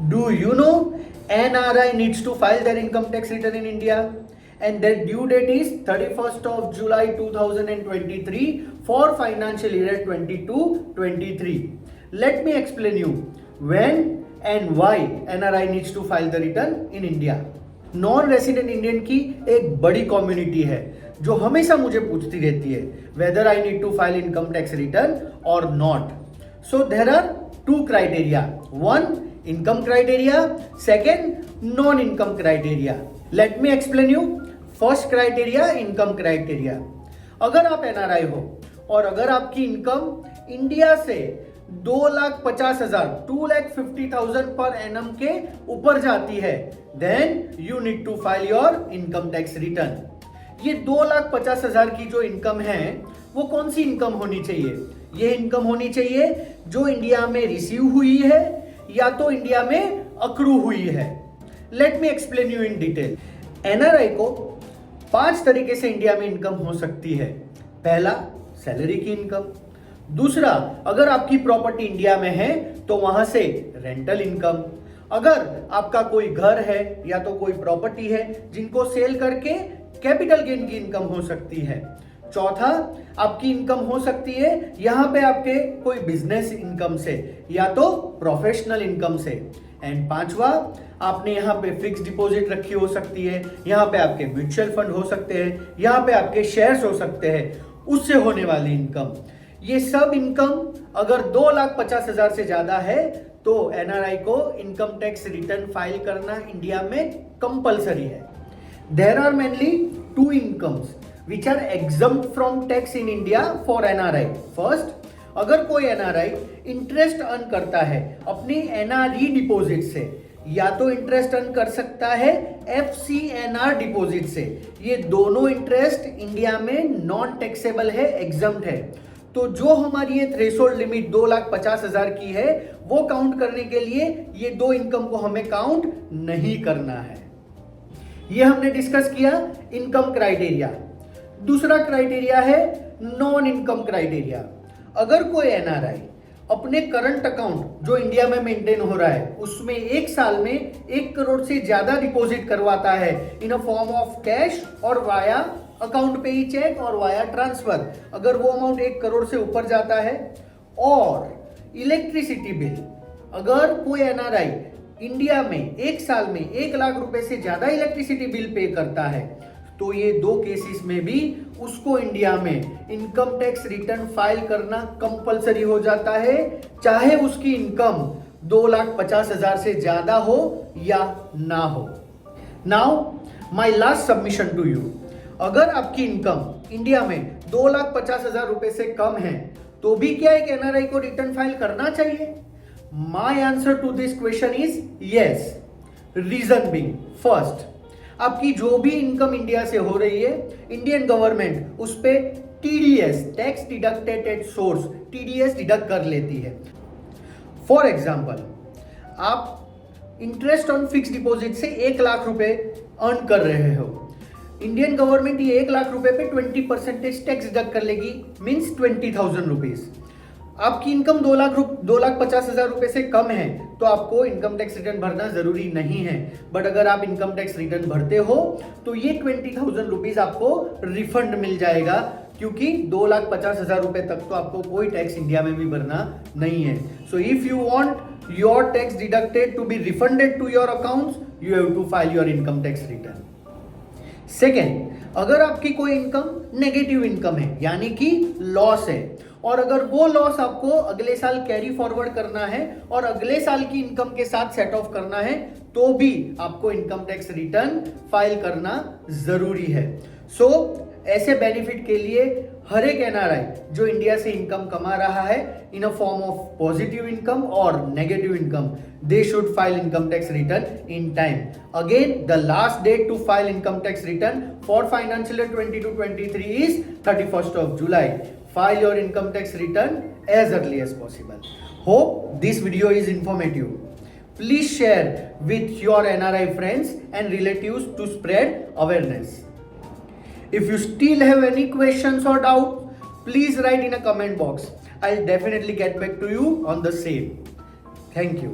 Do you know NRI needs to file their income tax return in India? And their due date is 31st of July 2023 for financial year 22-23. Let me explain you when and why NRI needs to file the return in India. Non resident Indian की एक बड़ी community है जो हमेशा मुझे पूछती रहती है whether I need to file income tax return और not. So there are two criteria, one income criteria, second non-income criteria. Let me explain you. First criteria income criteria. अगर आप NRI हो और अगर आपकी इनकम इंडिया से 2,50,000 2,50,000 per annum के ऊपर जाती है then you need to file your income tax return. ये 2,50,000 की जो इनकम है वो कौन सी इनकम होनी चाहिए? ये इनकम होनी चाहिए जो इंडिया में रिसीव हुई है या तो इंडिया में अक्रू हुई है. Let me explain you in detail. NRI को 5 तरीके से इंडिया में इनकम हो सकती है. पहला, सैलरी की इनकम. दूसरा, अगर आपकी प्रॉपर्टी इंडिया में है तो वहां से रेंटल इनकम. अगर आपका कोई घर है या तो कोई प्रॉपर्टी है जिनको सेल करके कैपिटल गेन की इनकम हो सकती है. चौथा, आपकी इनकम हो सकती है यहां पे आपके कोई बिजनेस इनकम से या तो प्रोफेशनल इनकम से. एंड पांचवा, आपने यहाँ पे फिक्स डिपॉजिट रखी हो सकती है, यहाँ पे आपके म्यूचुअल फंड हो सकते हैं, यहाँ पे आपके शेयर्स हो सकते हैं, उससे होने वाली इनकम. ये सब इनकम अगर 2,50,000 से ज्यादा है तो एनआरआई को इनकम टैक्स रिटर्न फाइल करना इंडिया में कंपलसरी है. There are mainly 2 incomes which are exempt from tax in India for NRI. First, अगर कोई NRI इंटरेस्ट अर्न करता है अपनी NRE डिपॉजिट से या तो इंटरेस्ट अर्न कर सकता है FCNR डिपॉजिट से. ये दोनों इंटरेस्ट इंडिया में नॉन टैक्सेबल है, एग्जम्प्ट है. तो जो हमारी ये थ्रेशोल्ड लिमिट 2,50,000 की है वो काउंट करने के लिए ये 2 इनकम को हमें काउंट नहीं करना है. ये हमने डिस्कस किया इनकम क्राइटेरिया. दूसरा क्राइटेरिया है नॉन इनकम क्राइटेरिया. अगर कोई एनआरआई अपने करंट अकाउंट जो इंडिया में मेंटेन हो रहा है उसमें एक साल में 1 करोड़ से ज्यादा डिपॉजिट करवाता है in a form of cash और वाया अकाउंट पे चेक और वाया ट्रांसफर, अगर वो अमाउंट 1 करोड़ से ऊपर जाता है, और इलेक्ट्रिसिटी बिल अगर कोई एनआरआई इंडिया में एक साल में 1 लाख रुपए से ज्यादा इलेक्ट्रिसिटी बिल पे करता है तो ये 2 केसेस में भी उसको इंडिया में इनकम टैक्स रिटर्न फाइल करना कंपलसरी हो जाता है, चाहे उसकी इनकम 2,50,000 से ज्यादा हो या ना हो. Now my last submission to you. अगर आपकी इनकम इंडिया में 2,50,000 रुपए से कम है तो भी क्या एक एनआरआई को रिटर्न फाइल करना चाहिए? My answer to this question is yes. Reason being, first, आपकी जो भी इनकम इंडिया से हो रही है इंडियन गवर्नमेंट उस पे TDS, tax deducted at source, TDS deduct कर लेती है. फॉर एग्जांपल, आप इंटरेस्ट ऑन फिक्स डिपॉजिट से 1 लाख रुपए अर्न कर रहे हो. इंडियन गवर्नमेंट ये 1 लाख रुपए पे 20% टैक्स डिडक्ट कर लेगी, मीन्स 20,000 रुपीज. आपकी इनकम 2,50,000 रुपए से कम है तो आपको इनकम टैक्स रिटर्न भरना जरूरी नहीं है. बट अगर आप इनकम टैक्स रिटर्न भरते हो तो ये 20,000 रुपीज आपको रिफंड मिल जाएगा, क्योंकि 2,50,000 रुपए तक तो आपको कोई टैक्स इंडिया में भी भरना नहीं है. So if you want your tax deducted to be refunded to your accounts you have to file your income tax return. Second, अगर आपकी कोई इनकम नेगेटिव इनकम है यानी कि लॉस है और अगर वो लॉस आपको अगले साल कैरी फॉरवर्ड करना है और अगले साल की इनकम के साथ सेट ऑफ करना है तो भी आपको इनकम टैक्स रिटर्न फाइल करना जरूरी है. सो ऐसे बेनिफिट के लिए हर एक एनआरआई जो इंडिया से इनकम कमा रहा है in a form of positive income और negative income, they should file income tax return in time. Again, the last date to file income tax return for financial year 22-23 is 31st of July. File your income tax return as early as possible. Hope this video is informative. Please share with your NRI friends and relatives to spread awareness. If you still have any questions or doubt, please write in a comment box. I'll definitely get back to you on the same. Thank you.